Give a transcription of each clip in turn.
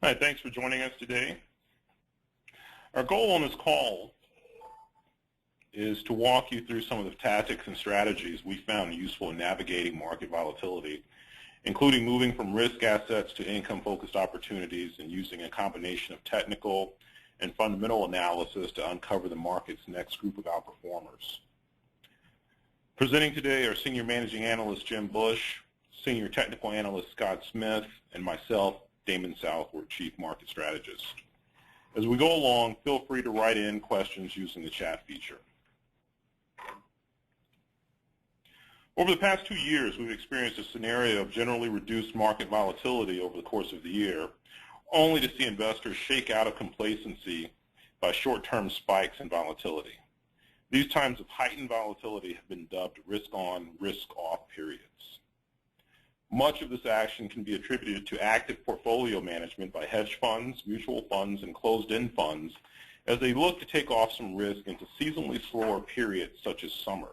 Hi, thanks for joining us today. Our goal on this call is to walk you through some of the tactics and strategies we found useful in navigating market volatility, including moving from risk assets to income-focused opportunities and using a combination of technical and fundamental analysis to uncover the market's next group of outperformers. Presenting today are Senior Managing Analyst Jim Bush, Senior Technical Analyst Scott Smith, and myself, Damon Southward, Chief Market Strategist. As we go along, feel free to write in questions using the chat feature. Over the past 2 years, we've experienced a scenario of generally reduced market volatility over the course of the year, only to see investors shake out of complacency by short-term spikes in volatility. These times of heightened volatility have been dubbed risk-on, risk-off periods. Much of this action can be attributed to active portfolio management by hedge funds, mutual funds, and closed-end funds as they look to take off some risk into seasonally slower periods such as summer.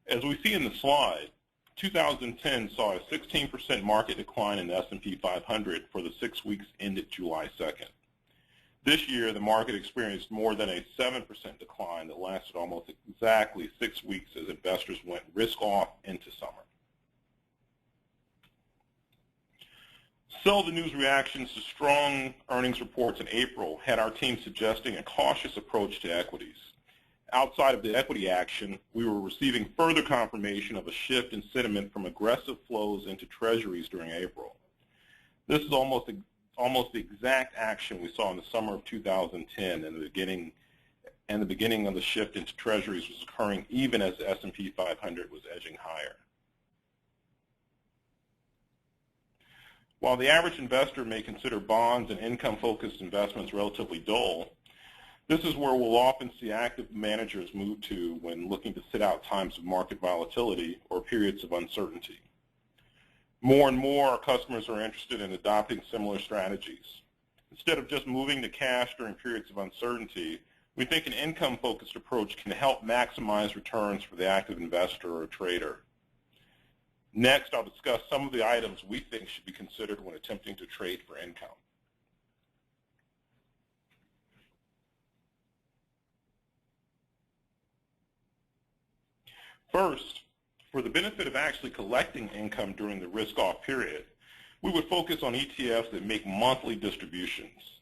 As we see in the slide, 2010 saw a 16% market decline in the S&P 500 for the 6 weeks ended July 2nd. This year, the market experienced more than a 7% decline that lasted almost exactly 6 weeks as investors went risk-off into summer. The news reactions to strong earnings reports in April had our team suggesting a cautious approach to equities. Outside of the equity action, we were receiving further confirmation of a shift in sentiment from aggressive flows into treasuries during April. This is almost the exact action we saw in the summer of 2010, and the beginning of the shift into treasuries was occurring even as the S&P 500 was edging higher. While the average investor may consider bonds and income-focused investments relatively dull, this is where we'll often see active managers move to when looking to sit out times of market volatility or periods of uncertainty. More and more, our customers are interested in adopting similar strategies. Instead of just moving to cash during periods of uncertainty, we think an income-focused approach can help maximize returns for the active investor or trader. Next, I'll discuss some of the items we think should be considered when attempting to trade for income. First, for the benefit of actually collecting income during the risk-off period, we would focus on ETFs that make monthly distributions.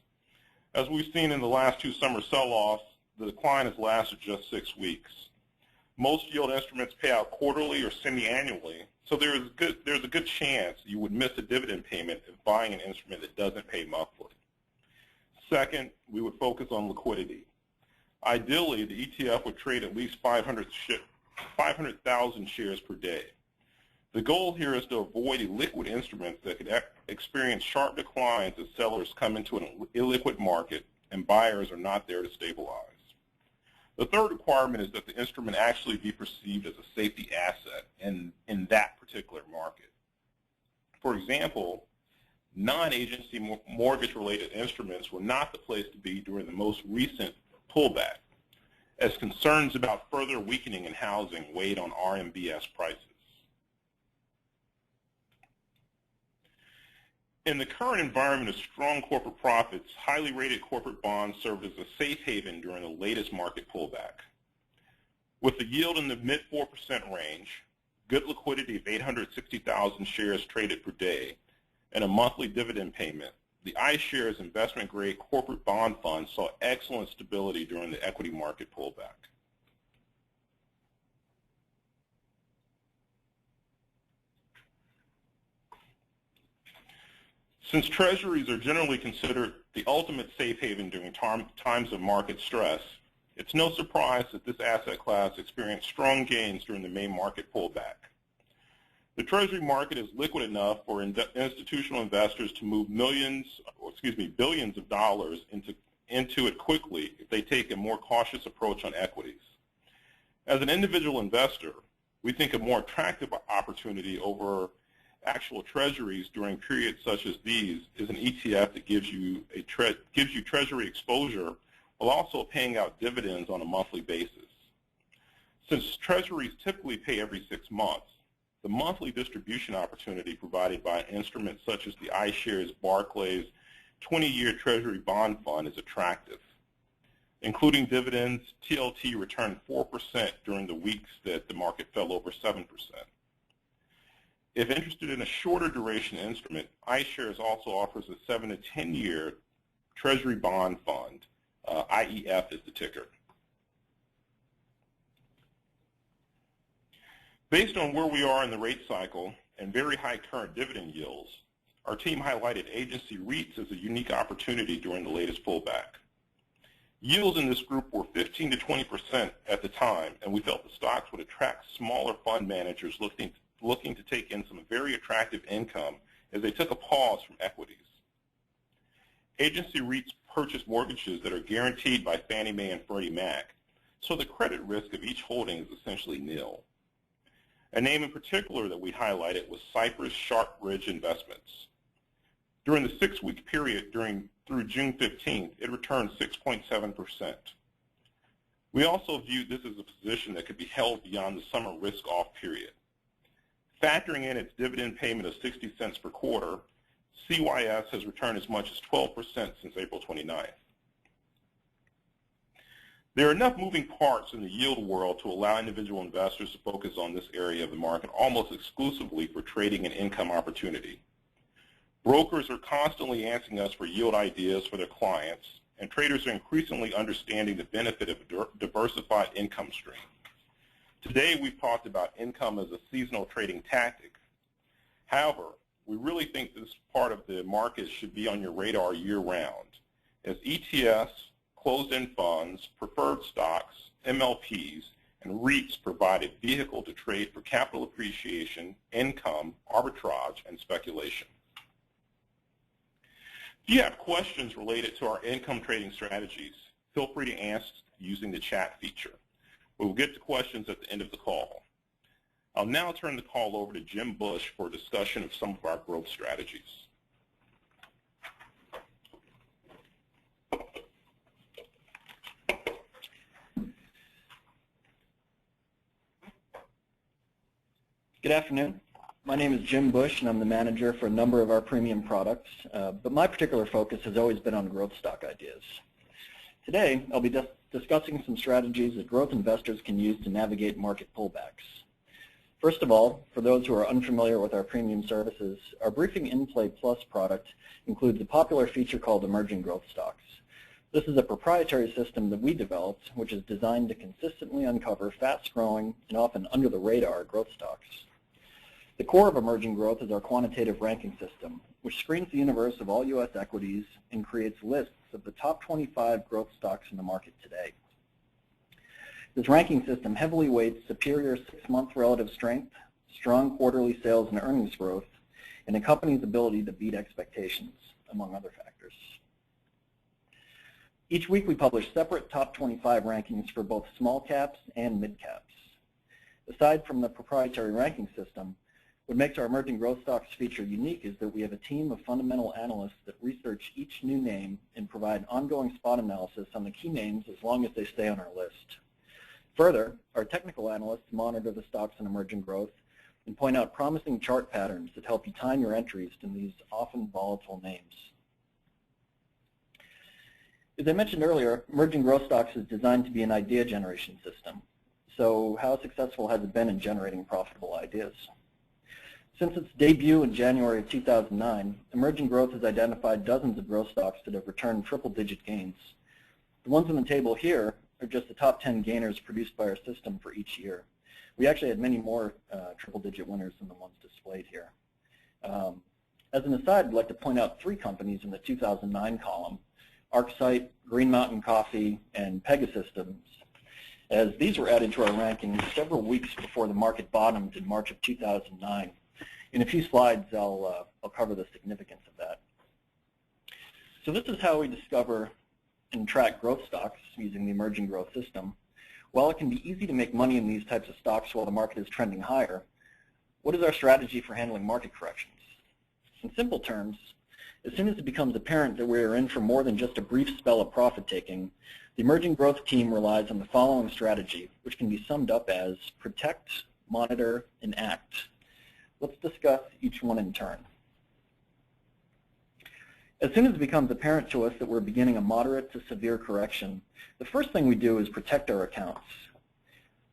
As we've seen in the last 2 summer sell-offs, the decline has lasted just 6 weeks. Most yield instruments pay out quarterly or semi-annually, so there's a good chance you would miss a dividend payment if buying an instrument that doesn't pay monthly. Second, we would focus on liquidity. Ideally, the ETF would trade at least 500,000 shares per day. The goal here is to avoid illiquid instruments that could experience sharp declines as sellers come into an illiquid market and buyers are not there to stabilize. The third requirement is that the instrument actually be perceived as a safety asset in that particular market. For example, non-agency mortgage-related instruments were not the place to be during the most recent pullback, as concerns about further weakening in housing weighed on RMBS prices. In the current environment of strong corporate profits, highly rated corporate bonds served as a safe haven during the latest market pullback. With the yield in the mid-4% range, good liquidity of 860,000 shares traded per day, and a monthly dividend payment, the iShares investment-grade corporate bond fund saw excellent stability during the equity market pullback. Since treasuries are generally considered the ultimate safe haven during times of market stress, it's no surprise that this asset class experienced strong gains during the May market pullback. The Treasury market is liquid enough for institutional investors to move billions of dollars into it quickly if they take a more cautious approach on equities. As an individual investor, we think a more attractive opportunity over actual treasuries during periods such as these is an ETF that gives you treasury exposure while also paying out dividends on a monthly basis. Since treasuries typically pay every 6 months, the monthly distribution opportunity provided by an instrument such as the iShares Barclays 20-year Treasury Bond Fund is attractive. Including dividends, TLT returned 4% during the weeks that the market fell over 7%. If interested in a shorter duration instrument, iShares also offers a 7 to 10-year Treasury Bond Fund. IEF is the ticker. Based on where we are in the rate cycle and very high current dividend yields, our team highlighted agency REITs as a unique opportunity during the latest pullback. Yields in this group were 15 to 20% at the time, and we felt the stocks would attract smaller fund managers looking to take in some very attractive income as they took a pause from equities. Agency REITs purchase mortgages that are guaranteed by Fannie Mae and Freddie Mac, so the credit risk of each holding is essentially nil. A name in particular that we highlighted was Cypress Sharp Ridge Investments. During the 6-week period through June 15th, it returned 6.7%. We also viewed this as a position that could be held beyond the summer risk-off period. Factoring in its dividend payment of 60 cents per quarter, CYS has returned as much as 12% since April 29th. There are enough moving parts in the yield world to allow individual investors to focus on this area of the market almost exclusively for trading and income opportunity. Brokers are constantly asking us for yield ideas for their clients, and traders are increasingly understanding the benefit of a diversified income stream. Today, we've talked about income as a seasonal trading tactic. However, we really think this part of the market should be on your radar year-round, as ETFs, closed-end funds, preferred stocks, MLPs, and REITs provide a vehicle to trade for capital appreciation, income, arbitrage, and speculation. If you have questions related to our income trading strategies, feel free to ask using the chat feature. We will get to questions at the end of the call. I'll now turn the call over to Jim Bush for a discussion of some of our growth strategies. Good afternoon. My name is Jim Bush, and I'm the manager for a number of our premium products, but my particular focus has always been on growth stock ideas. Today, I'll be discussing some strategies that growth investors can use to navigate market pullbacks. First of all, for those who are unfamiliar with our premium services, our Briefing In-Play Plus product includes a popular feature called Emerging Growth Stocks. This is a proprietary system that we developed, which is designed to consistently uncover fast-growing and often under-the-radar growth stocks. The core of Emerging Growth is our quantitative ranking system, which screens the universe of all U.S. equities and creates lists of the top 25 growth stocks in the market today. This ranking system heavily weights superior 6-month relative strength, strong quarterly sales and earnings growth, and a company's ability to beat expectations, among other factors. Each week we publish separate top 25 rankings for both small caps and mid caps. Aside from the proprietary ranking system, what makes our Emerging Growth Stocks feature unique is that we have a team of fundamental analysts that research each new name and provide ongoing spot analysis on the key names as long as they stay on our list. Further, our technical analysts monitor the stocks in emerging growth and point out promising chart patterns that help you time your entries in these often volatile names. As I mentioned earlier, Emerging Growth Stocks is designed to be an idea generation system. So how successful has it been in generating profitable ideas? Since its debut in January of 2009, Emerging Growth has identified dozens of growth stocks that have returned triple-digit gains. The ones on the table here are just the top 10 gainers produced by our system for each year. We actually had many more triple-digit winners than the ones displayed here. As an aside, I'd like to point out 3 companies in the 2009 column: ArcSight, Green Mountain Coffee, and Pegasystems, as these were added to our rankings several weeks before the market bottomed in March of 2009. In a few slides, I'll cover the significance of that. So this is how we discover and track growth stocks using the Emerging Growth system. While it can be easy to make money in these types of stocks while the market is trending higher, what is our strategy for handling market corrections? In simple terms, as soon as it becomes apparent that we are in for more than just a brief spell of profit-taking, the Emerging Growth team relies on the following strategy, which can be summed up as protect, monitor, and act. Let's discuss each one in turn. As soon as it becomes apparent to us that we're beginning a moderate to severe correction, the first thing we do is protect our accounts.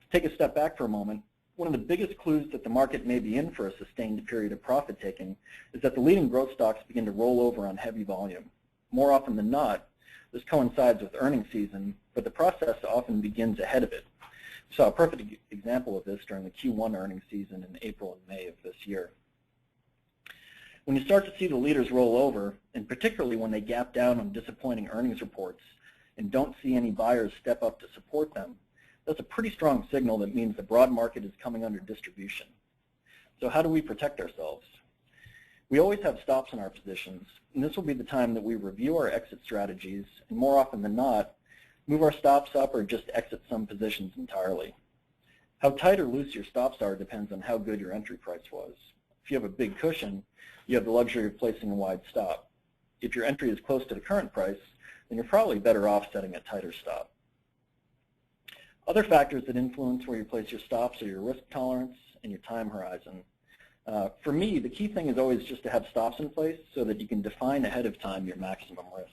To take a step back for a moment, one of the biggest clues that the market may be in for a sustained period of profit taking is that the leading growth stocks begin to roll over on heavy volume. More often than not, this coincides with earnings season, but the process often begins ahead of it. We saw a perfect example of this during the Q1 earnings season in April and May of this year. When you start to see the leaders roll over, and particularly when they gap down on disappointing earnings reports and don't see any buyers step up to support them, that's a pretty strong signal that means the broad market is coming under distribution. So how do we protect ourselves? We always have stops in our positions, and this will be the time that we review our exit strategies, and more often than not, move our stops up or just exit some positions entirely. How tight or loose your stops are depends on how good your entry price was. If you have a big cushion, you have the luxury of placing a wide stop. If your entry is close to the current price, then you're probably better off setting a tighter stop. Other factors that influence where you place your stops are your risk tolerance and your time horizon. For me, the key thing is always just to have stops in place so that you can define ahead of time your maximum risk.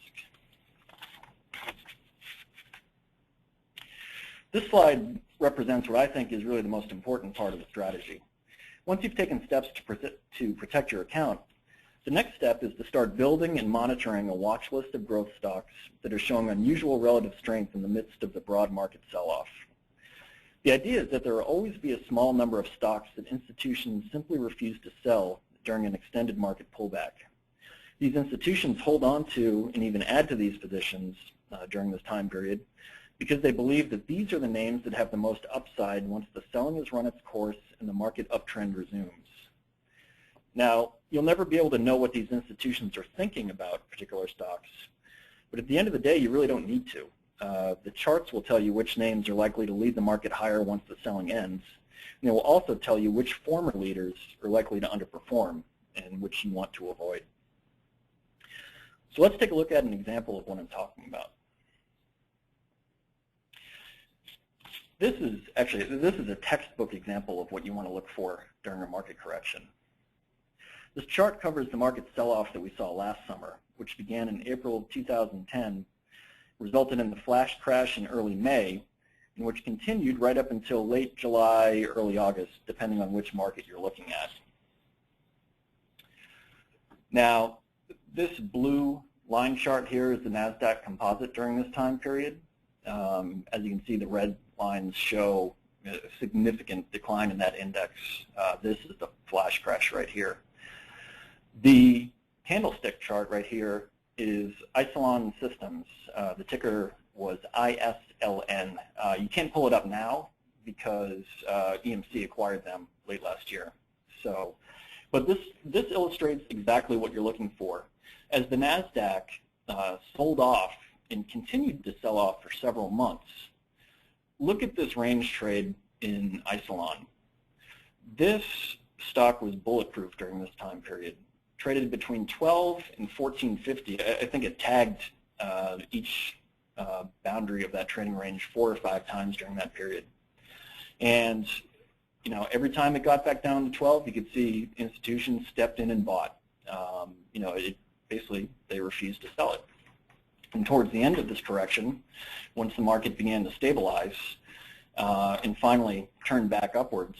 This slide represents what I think is really the most important part of the strategy. Once you've taken steps to protect your account, the next step is to start building and monitoring a watch list of growth stocks that are showing unusual relative strength in the midst of the broad market sell-off. The idea is that there will always be a small number of stocks that institutions simply refuse to sell during an extended market pullback. These institutions hold on to and even add to these positions during this time period because they believe that these are the names that have the most upside once the selling has run its course and the market uptrend resumes. Now, you'll never be able to know what these institutions are thinking about particular stocks, but at the end of the day, you really don't need to. The charts will tell you which names are likely to lead the market higher once the selling ends, and it will also tell you which former leaders are likely to underperform and which you want to avoid. So let's take a look at an example of what I'm talking about. This is a textbook example of what you want to look for during a market correction. This chart covers the market sell-off that we saw last summer, which began in April of 2010, resulted in the flash crash in early May, and which continued right up until late July, early August, depending on which market you're looking at. Now, this blue line chart here is the NASDAQ composite during this time period. As you can see, the red lines show a significant decline in that index. This is the flash crash right here. The candlestick chart right here is Isilon Systems. The ticker was ISLN. You can't pull it up now because EMC acquired them late last year. So, but this illustrates exactly what you're looking for. As the NASDAQ sold off and continued to sell off for several months, look at this range trade in Isilon. This stock was bulletproof during this time period. Traded between 12 and 1450. I think it tagged each boundary of that trading range 4 or 5 times during that period. And you know, every time it got back down to 12, you could see institutions stepped in and bought. You know, basically they refused to sell it. And towards the end of this correction, once the market began to stabilize and finally turned back upwards,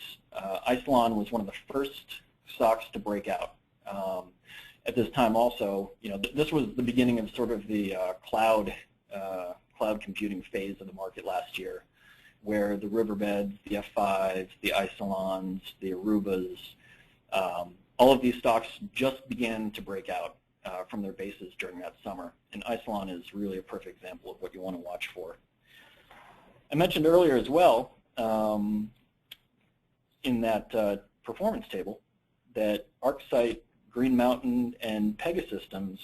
Isilon was one of the first stocks to break out. At this time also, you know, this was the beginning of sort of the cloud computing phase of the market last year, where the Riverbeds, the F5s, the Isilons, the Arubas, all of these stocks just began to break out from their bases during that summer. And Isilon is really a perfect example of what you want to watch for. I mentioned earlier as well in that performance table that ArcSight, Green Mountain, and Pegasystems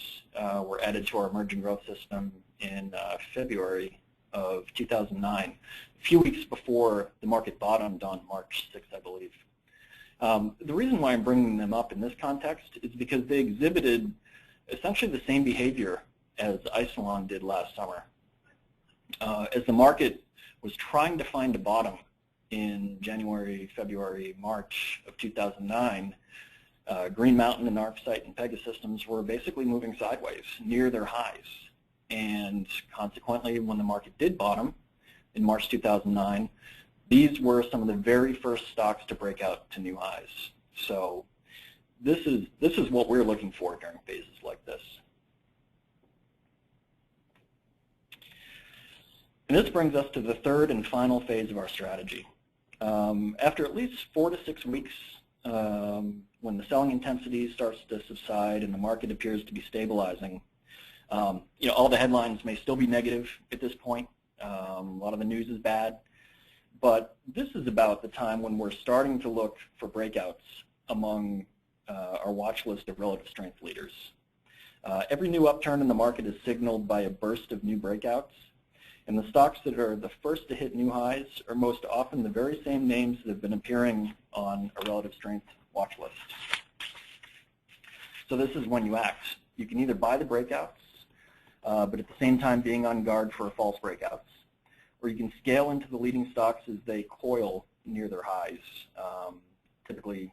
were added to our emerging growth system in February of 2009, a few weeks before the market bottomed on March 6th, I believe. The reason why I'm bringing them up in this context is because they exhibited essentially the same behavior as Isilon did last summer. As the market was trying to find a bottom in January, February, March of 2009, Green Mountain and ArcSight and Pegasystems were basically moving sideways near their highs. And consequently, when the market did bottom in March 2009, these were some of the very first stocks to break out to new highs. So this is what we're looking for during phases like this. And this brings us to the third and final phase of our strategy. After at least 4 to 6 weeks, when the selling intensity starts to subside and the market appears to be stabilizing, all the headlines may still be negative at this point. A lot of the news is bad. But this is about the time when we're starting to look for breakouts among our watch list of relative strength leaders. Every new upturn in the market is signaled by a burst of new breakouts. And the stocks that are the first to hit new highs are most often the very same names that have been appearing on a relative strength watch list. So this is when you act. You can either buy the breakouts, but at the same time being on guard for false breakouts, or you can scale into the leading stocks as they coil near their highs. Typically,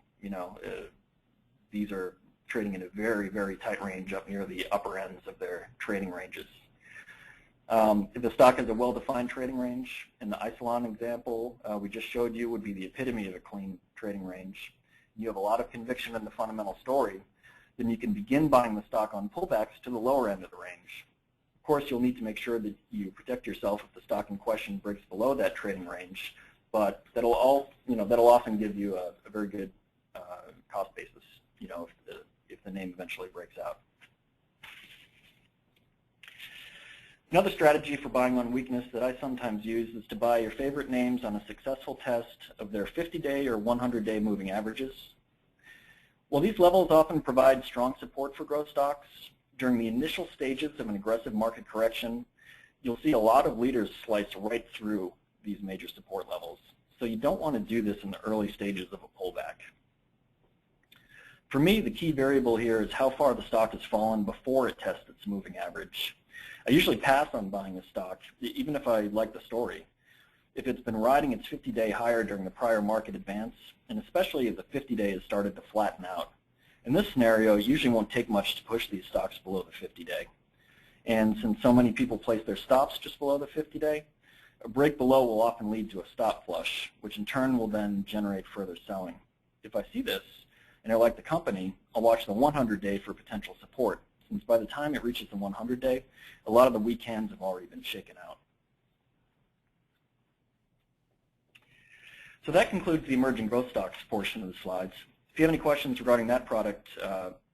these are trading in a very, very tight range up near the upper ends of their trading ranges. If the stock has a well-defined trading range, and the Isilon example we just showed you would be the epitome of a clean trading range, you have a lot of conviction in the fundamental story, then you can begin buying the stock on pullbacks to the lower end of the range. Of course, you'll need to make sure that you protect yourself if the stock in question breaks below that trading range, but that'll often give you a very good cost basis, if the name eventually breaks out. Another strategy for buying on weakness that I sometimes use is to buy your favorite names on a successful test of their 50-day or 100-day moving averages. While these levels often provide strong support for growth stocks, during the initial stages of an aggressive market correction, you'll see a lot of leaders slice right through these major support levels. So you don't want to do this in the early stages of a pullback. For me, the key variable here is how far the stock has fallen before it tests its moving average. I usually pass on buying a stock, even if I like the story, if it's been riding its 50-day higher during the prior market advance, and especially if the 50-day has started to flatten out. In this scenario, it usually won't take much to push these stocks below the 50-day. And since so many people place their stops just below the 50-day, a break below will often lead to a stop flush, which in turn will then generate further selling. If I see this, and I like the company, I'll watch the 100-day for potential support, since by the time it reaches the 100-day, a lot of the weak hands have already been shaken out. So that concludes the emerging growth stocks portion of the slides. If you have any questions regarding that product,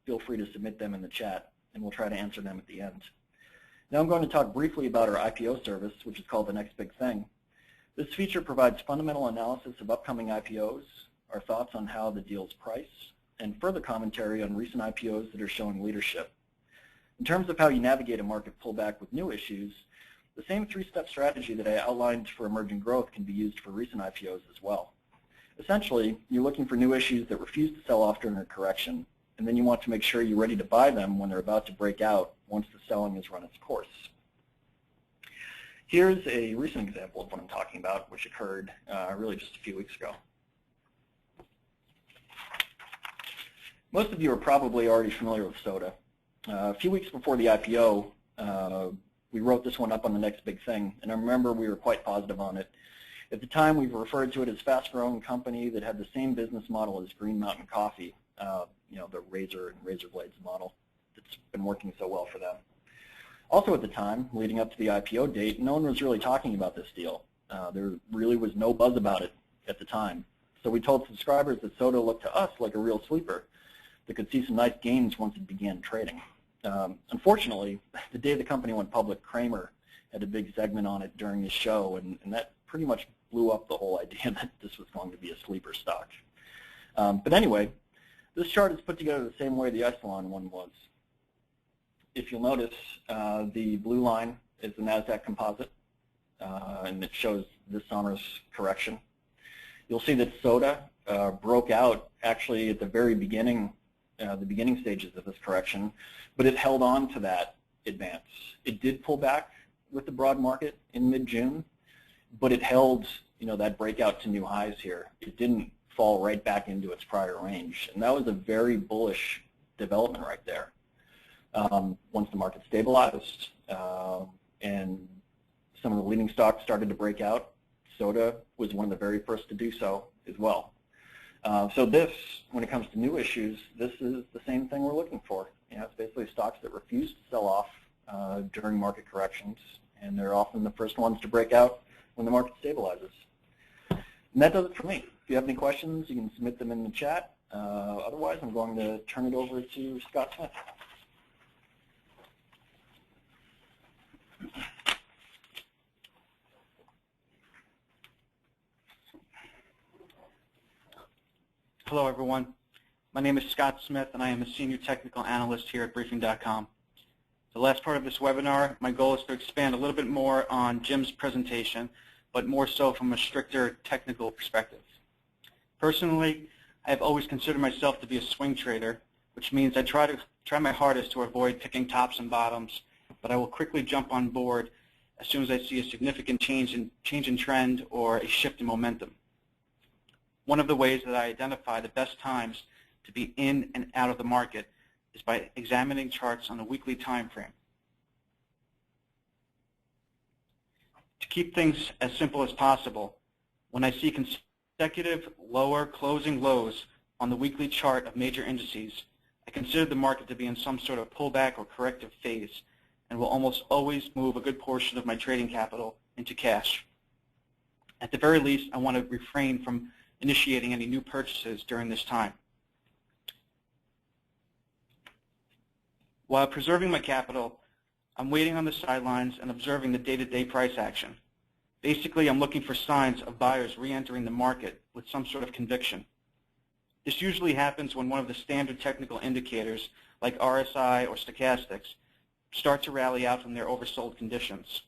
feel free to submit them in the chat, and we'll try to answer them at the end. Now I'm going to talk briefly about our IPO service, which is called The Next Big Thing. This feature provides fundamental analysis of upcoming IPOs, our thoughts on how the deals price, and further commentary on recent IPOs that are showing leadership. In terms of how you navigate a market pullback with new issues, the same three-step strategy that I outlined for emerging growth can be used for recent IPOs as well. Essentially, you're looking for new issues that refuse to sell off during a correction, and then you want to make sure you're ready to buy them when they're about to break out once the selling has run its course. Here's a recent example of what I'm talking about, which occurred really just a few weeks ago. Most of you are probably already familiar with soda. A few weeks before the IPO, we wrote this one up on The Next Big Thing, and I remember we were quite positive on it. At the time, we referred to it as a fast-growing company that had the same business model as Green Mountain Coffee, the razor and razor blades model that's been working so well for them. Also at the time, leading up to the IPO date, no one was really talking about this deal. There really was no buzz about it at the time. So we told subscribers that soda looked to us like a real sleeper that could see some nice gains once it began trading. Unfortunately, the day the company went public, Kramer had a big segment on it during the show, and that pretty much blew up the whole idea that this was going to be a sleeper stock. But anyway, this chart is put together the same way the Isilon one was. If you'll notice, the blue line is the NASDAQ composite, and it shows this summer's correction. You'll see that soda broke out actually at the very beginning, the beginning stages of this correction, but it held on to that advance. It did pull back with the broad market in mid-June, but it held that breakout to new highs here, it didn't fall right back into its prior range. And that was a very bullish development right there. Once the market stabilized and some of the leading stocks started to break out, soda was one of the very first to do so as well. So this, when it comes to new issues, this is the same thing we're looking for. It's basically stocks that refuse to sell off during market corrections, and they're often the first ones to break out when the market stabilizes. And that does it for me. If you have any questions, you can submit them in the chat. Otherwise, I'm going to turn it over to Scott Smith. Hello, everyone. My name is Scott Smith, and I am a Senior Technical Analyst here at Briefing.com. The last part of this webinar, my goal is to expand a little bit more on Jim's presentation, but more so from a stricter technical perspective. Personally, I have always considered myself to be a swing trader, which means I try my hardest to avoid picking tops and bottoms, but I will quickly jump on board as soon as I see a significant change in trend or a shift in momentum. One of the ways that I identify the best times to be in and out of the market is by examining charts on a weekly time frame. To keep things as simple as possible, when I see consecutive lower closing lows on the weekly chart of major indices, I consider the market to be in some sort of pullback or corrective phase and will almost always move a good portion of my trading capital into cash. At the very least, I want to refrain from initiating any new purchases during this time. While preserving my capital, I'm waiting on the sidelines and observing the day-to-day price action. Basically, I'm looking for signs of buyers re-entering the market with some sort of conviction. This usually happens when one of the standard technical indicators, like RSI or stochastics, start to rally out from their oversold conditions.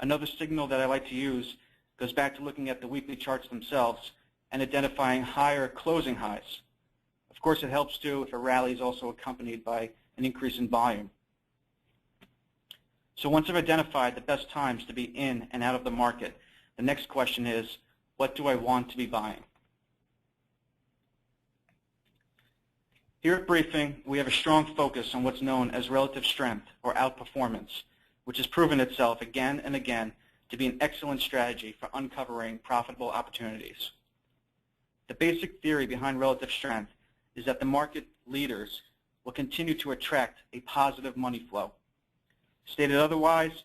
Another signal that I like to use goes back to looking at the weekly charts themselves and identifying higher closing highs. Of course, it helps too if a rally is also accompanied by an increase in volume. So once I've identified the best times to be in and out of the market, the next question is, what do I want to be buying? Here at Briefing, we have a strong focus on what's known as relative strength or outperformance, which has proven itself again and again to be an excellent strategy for uncovering profitable opportunities. The basic theory behind relative strength is that the market leaders will continue to attract a positive money flow. Stated otherwise,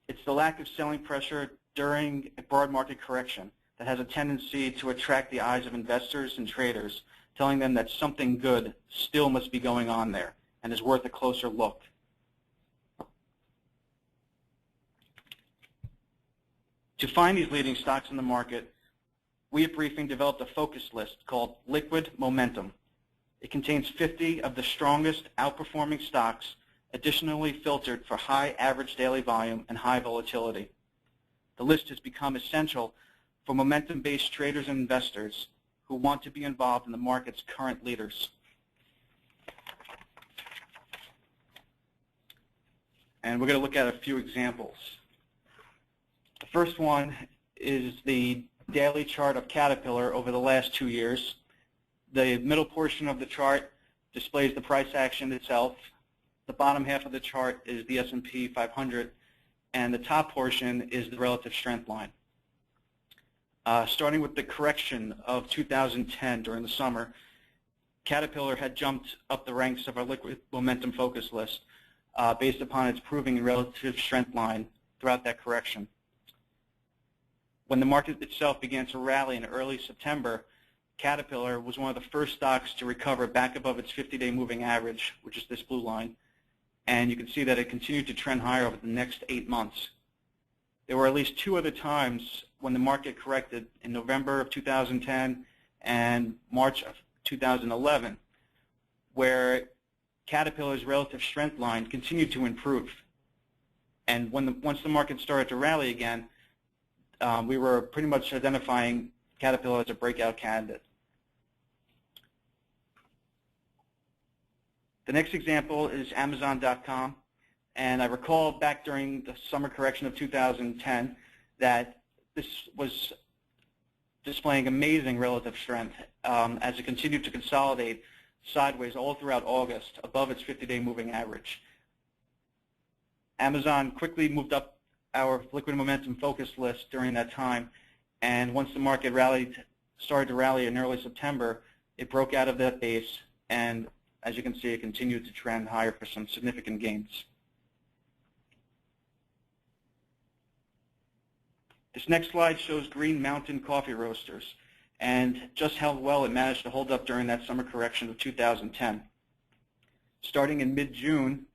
it's the lack of selling pressure during a broad market correction that has a tendency to attract the eyes of investors and traders, telling them that something good still must be going on there and is worth a closer look. To find these leading stocks in the market, we at Briefing developed a focus list called Liquid Momentum. It contains 50 of the strongest outperforming stocks, additionally filtered for high average daily volume and high volatility. The list has become essential for momentum-based traders and investors who want to be involved in the market's current leaders. And we're going to look at a few examples. The first one is the daily chart of Caterpillar over the last 2 years. The middle portion of the chart displays the price action itself. The bottom half of the chart is the S&P 500, and the top portion is the relative strength line. Starting with the correction of 2010 during the summer, Caterpillar had jumped up the ranks of our liquid momentum focus list based upon its proving relative strength line throughout that correction. When the market itself began to rally in early September, Caterpillar was one of the first stocks to recover back above its 50-day moving average, which is this blue line, and you can see that it continued to trend higher over the next 8 months. There were at least 2 other times when the market corrected in November of 2010 and March of 2011, where Caterpillar's relative strength line continued to improve. And once the market started to rally again, we were pretty much identifying Caterpillar as a breakout candidate. The next example is Amazon.com. And I recall back during the summer correction of 2010, that this was displaying amazing relative strength as it continued to consolidate sideways all throughout August above its 50-day moving average. Amazon quickly moved up our liquid momentum focus list during that time, and once the market started to rally in early September, it broke out of that base, and as you can see, it continued to trend higher for some significant gains. This next slide shows Green Mountain Coffee Roasters and just how well it managed to hold up during that summer correction of 2010. Starting in mid-June,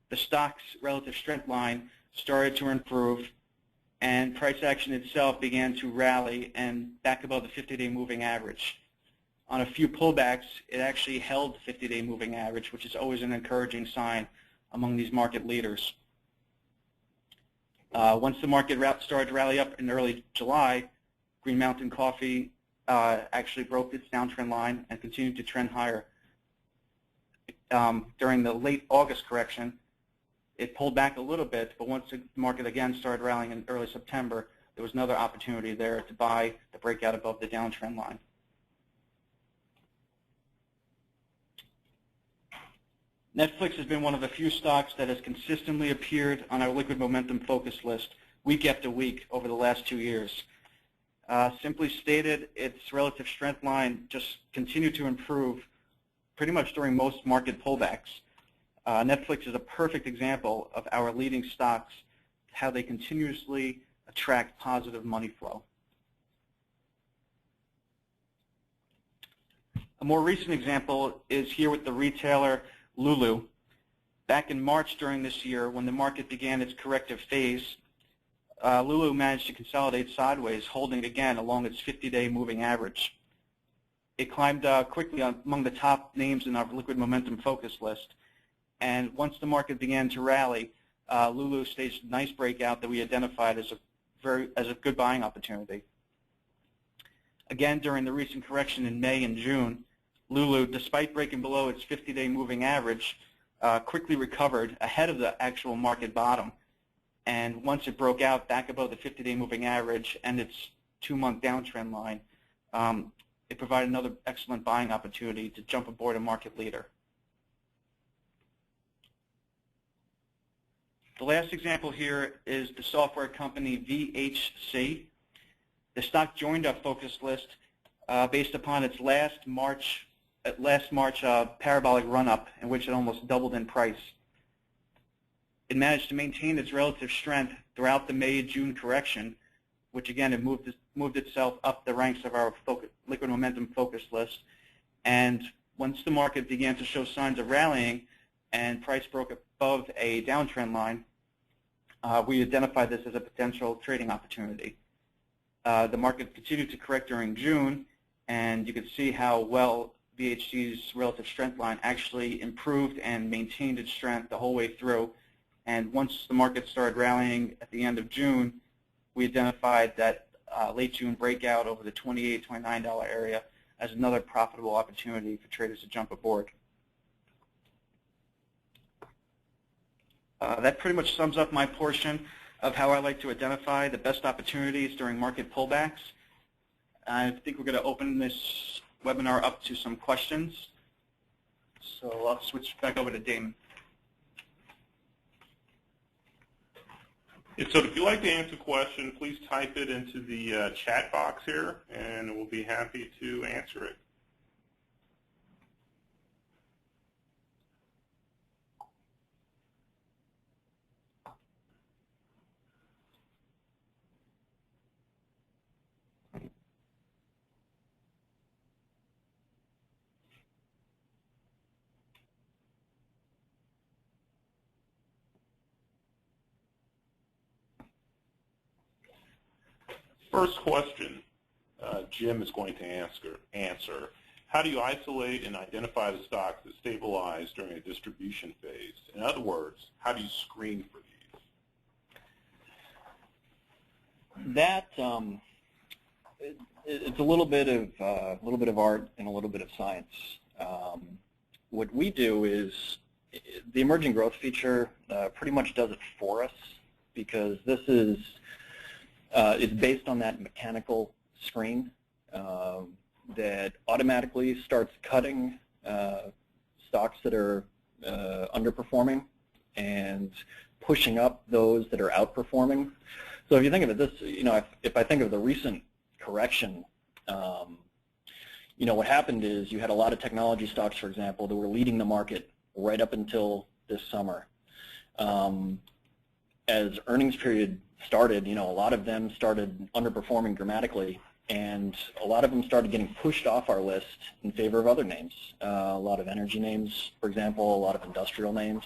the stock's relative strength line started to improve, and price action itself began to rally and back above the 50-day moving average. On a few pullbacks, it actually held the 50-day moving average, which is always an encouraging sign among these market leaders. Once the market started to rally up in early July, Green Mountain Coffee actually broke its downtrend line and continued to trend higher. During the late August correction, it pulled back a little bit, but once the market again started rallying in early September, there was another opportunity there to buy the breakout above the downtrend line. Netflix has been one of the few stocks that has consistently appeared on our liquid momentum focus list week after week over the last 2 years. Simply stated, its relative strength line just continued to improve pretty much during most market pullbacks. Netflix is a perfect example of our leading stocks, how they continuously attract positive money flow. A more recent example is here with the retailer Lulu. Back in March during this year, when the market began its corrective phase, Lulu managed to consolidate sideways, holding again along its 50-day moving average. It climbed quickly among the top names in our liquid momentum focus list, and once the market began to rally, Lulu staged a nice breakout that we identified as a good buying opportunity. Again, during the recent correction in May and June, Lulu, despite breaking below its 50-day moving average, quickly recovered ahead of the actual market bottom. And once it broke out back above the 50-day moving average and its 2-month downtrend line, it provided another excellent buying opportunity to jump aboard a market leader. The last example here is the software company VHC. The stock joined our focus list based upon its last March parabolic run-up, in which it almost doubled in price. It managed to maintain its relative strength throughout the May-June correction, which again, it moved itself up the ranks of our liquid momentum focus list. And once the market began to show signs of rallying and price broke above a downtrend line, we identified this as a potential trading opportunity. The market continued to correct during June, and you could see how well VHC's relative strength line actually improved and maintained its strength the whole way through. And once the market started rallying at the end of June, we identified that late June breakout over the $28, $29 area as another profitable opportunity for traders to jump aboard. That pretty much sums up my portion of how I like to identify the best opportunities during market pullbacks. I think we're going to open this webinar up to some questions. So I'll switch back over to Damon. So if you'd like to answer a question, please type it into the chat box here, and we'll be happy to answer it. First question, Jim is going to answer. How do you isolate and identify the stocks that stabilize during a distribution phase? In other words, how do you screen for these? That it's a little bit of art and a little bit of science. What we do is the emerging growth feature pretty much does it for us, because this is It's based on that mechanical screen that automatically starts cutting stocks that are underperforming and pushing up those that are outperforming. So if you think of it, if I think of the recent correction, what happened is you had a lot of technology stocks, for example, that were leading the market right up until this summer. As earnings period started, a lot of them started underperforming dramatically, and a lot of them started getting pushed off our list in favor of other names. A lot of energy names, for example, a lot of industrial names.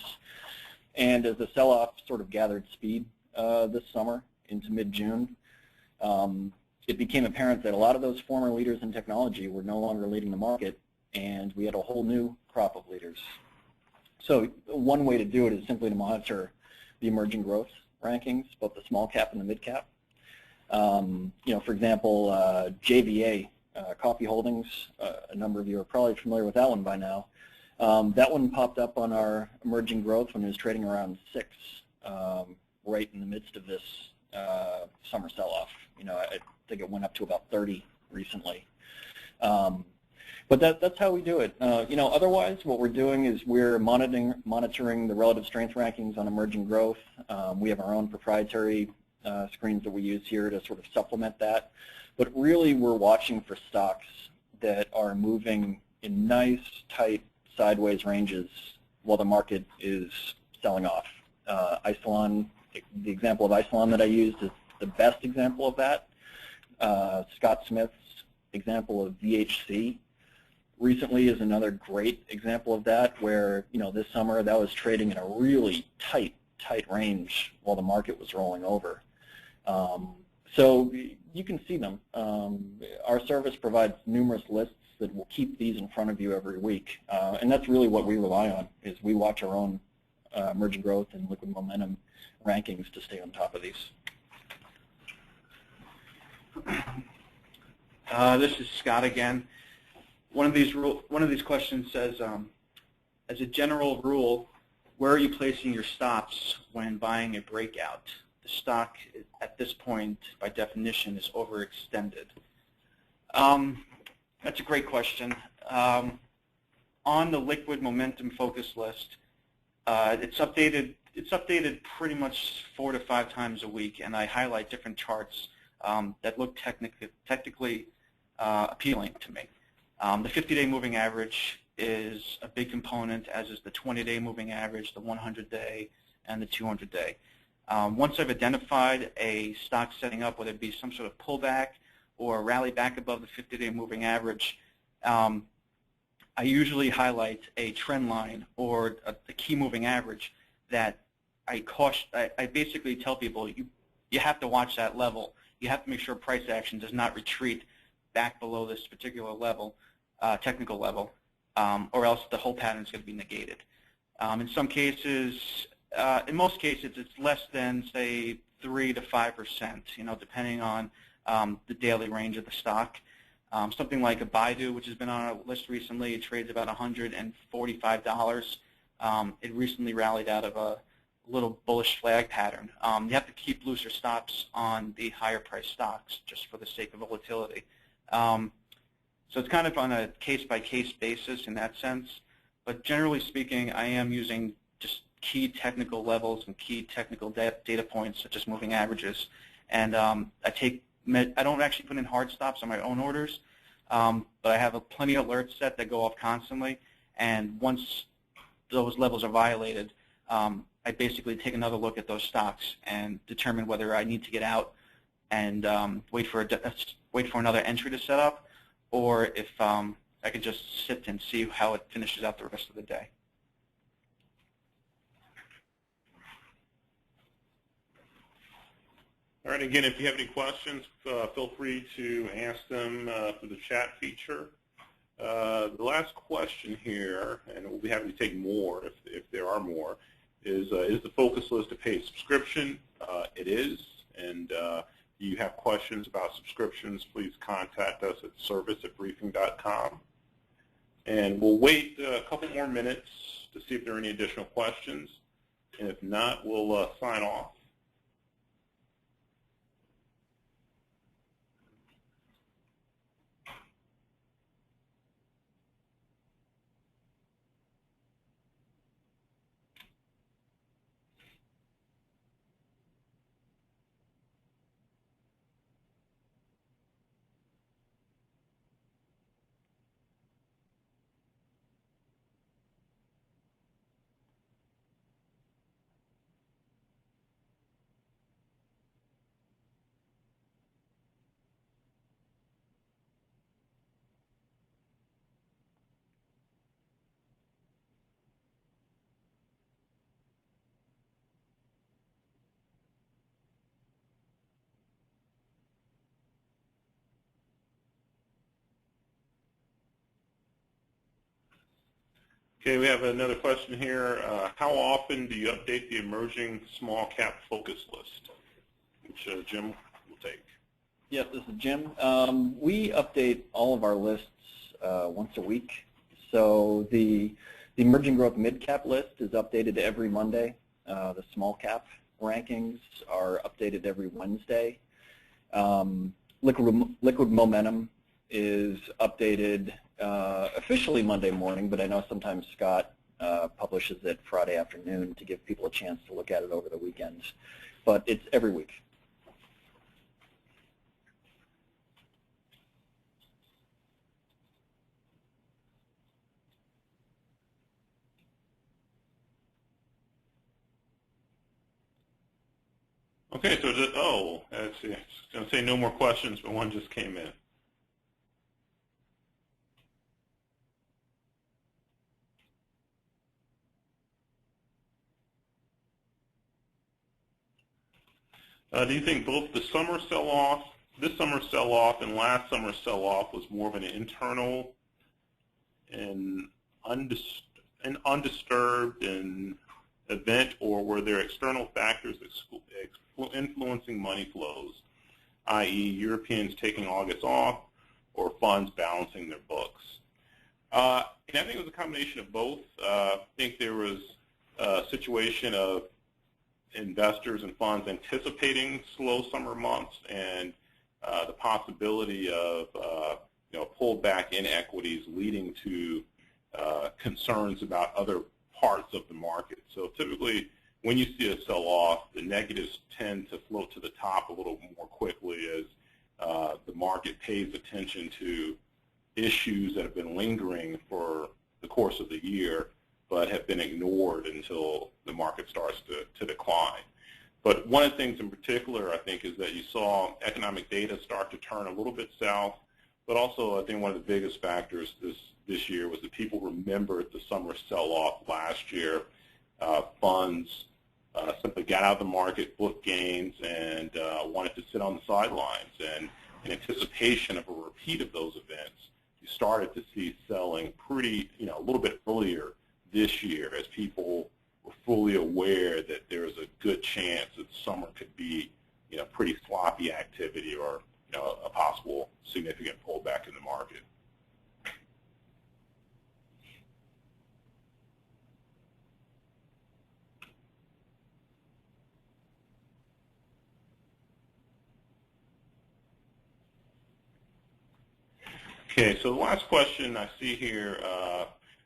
And as the sell-off sort of gathered speed this summer into mid-June, it became apparent that a lot of those former leaders in technology were no longer leading the market, and we had a whole new crop of leaders. So one way to do it is simply to monitor the emerging growth rankings, both the small cap and the mid cap. For example, JVA, Coffee Holdings, a number of you are probably familiar with that one by now. That one popped up on our emerging growth when it was trading around 6, right in the midst of this summer sell-off. I think it went up to about 30 recently. But that's how we do it. Otherwise, what we're doing is we're monitoring the relative strength rankings on emerging growth. We have our own proprietary screens that we use here to sort of supplement that. But really, we're watching for stocks that are moving in nice, tight, sideways ranges while the market is selling off. Isilon, the example of Isilon that I used is the best example of that. Scott Smith's example of VHC recently is another great example of that, where this summer that was trading in a really tight range while the market was rolling over. So you can see them. Our service provides numerous lists that will keep these in front of you every week, and that's really what we rely on. Is we watch our own emerging growth and liquid momentum rankings to stay on top of these. This is Scott again. One of these questions says, as a general rule, where are you placing your stops when buying a breakout? The stock at this point, by definition, is overextended. That's a great question. On the liquid momentum focus list, it's updated pretty much 4 to 5 times a week, and I highlight different charts that look technically appealing to me. The 50-day moving average is a big component, as is the 20-day moving average, the 100-day, and the 200-day. Once I've identified a stock setting up, whether it be some sort of pullback or a rally back above the 50-day moving average, I usually highlight a trend line or a key moving average that I basically tell people you have to watch that level. You have to make sure price action does not retreat back below this particular level, technical level, or else the whole pattern is going to be negated. In some cases, in most cases, it's less than, say, 3 to 5%, depending on the daily range of the stock. Something like a Baidu, which has been on our list recently, it trades about $145. It recently rallied out of a little bullish flag pattern. You have to keep looser stops on the higher price stocks just for the sake of volatility. So it's kind of on a case-by-case basis in that sense. But generally speaking, I am using just key technical levels and key technical data points, such as moving averages. And I don't actually put in hard stops on my own orders, but I have plenty of alerts set that go off constantly. And once those levels are violated, I basically take another look at those stocks and determine whether I need to get out and wait for another entry to set up, or if I could just sit and see how it finishes out the rest of the day. All right, again, if you have any questions, feel free to ask them through the chat feature. The last question here, and we'll be happy to take more if there are more, is the focus list a paid subscription? It is, and if you have questions about subscriptions, please contact us at service@briefing.com. And we'll wait a couple more minutes to see if there are any additional questions, and if not, we'll sign off. Okay, we have another question here. How often do you update the emerging small cap focus list? Which Jim will take. Yes, this is Jim. We update all of our lists once a week. So the emerging growth mid-cap list is updated every Monday. The small cap rankings are updated every Wednesday. Liquid momentum is updated officially Monday morning, but I know sometimes Scott publishes it Friday afternoon to give people a chance to look at it over the weekend. But it's every week. Okay, so just, let's see. I was going to say no more questions, but one just came in. Do you think both the summer sell-off, this summer sell-off, and last summer sell-off was more of an internal and undisturbed event, or were there external factors influencing money flows, i.e. Europeans taking August off or funds balancing their books? And I think it was a combination of both. I think there was a situation of investors and funds anticipating slow summer months and the possibility of pullback in equities leading to concerns about other parts of the market. So typically, when you see a sell-off, the negatives tend to float to the top a little more quickly as the market pays attention to issues that have been lingering for the course of the year but have been ignored until the market starts to decline. But one of the things in particular, I think, is that you saw economic data start to turn a little bit south, but also I think one of the biggest factors this year was that people remembered the summer sell-off last year. Funds simply got out of the market, booked gains, and wanted to sit on the sidelines. And in anticipation of a repeat of those events, you started to see selling pretty, a little bit earlier this year as people were fully aware that there was a good chance that summer could be, pretty sloppy activity or, a possible significant pullback in the market. Okay, so the last question I see here,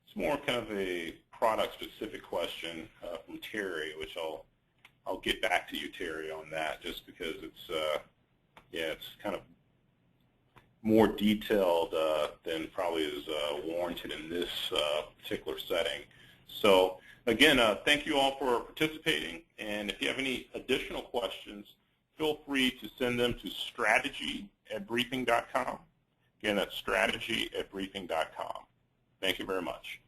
it's more kind of a product-specific question from Terry, which I'll get back to you, Terry, on that, just because it's it's kind of more detailed than probably is warranted in this particular setting. So again, thank you all for participating, and if you have any additional questions, feel free to send them to strategy@briefing.com. Again, that's strategy@briefing.com. Thank you very much.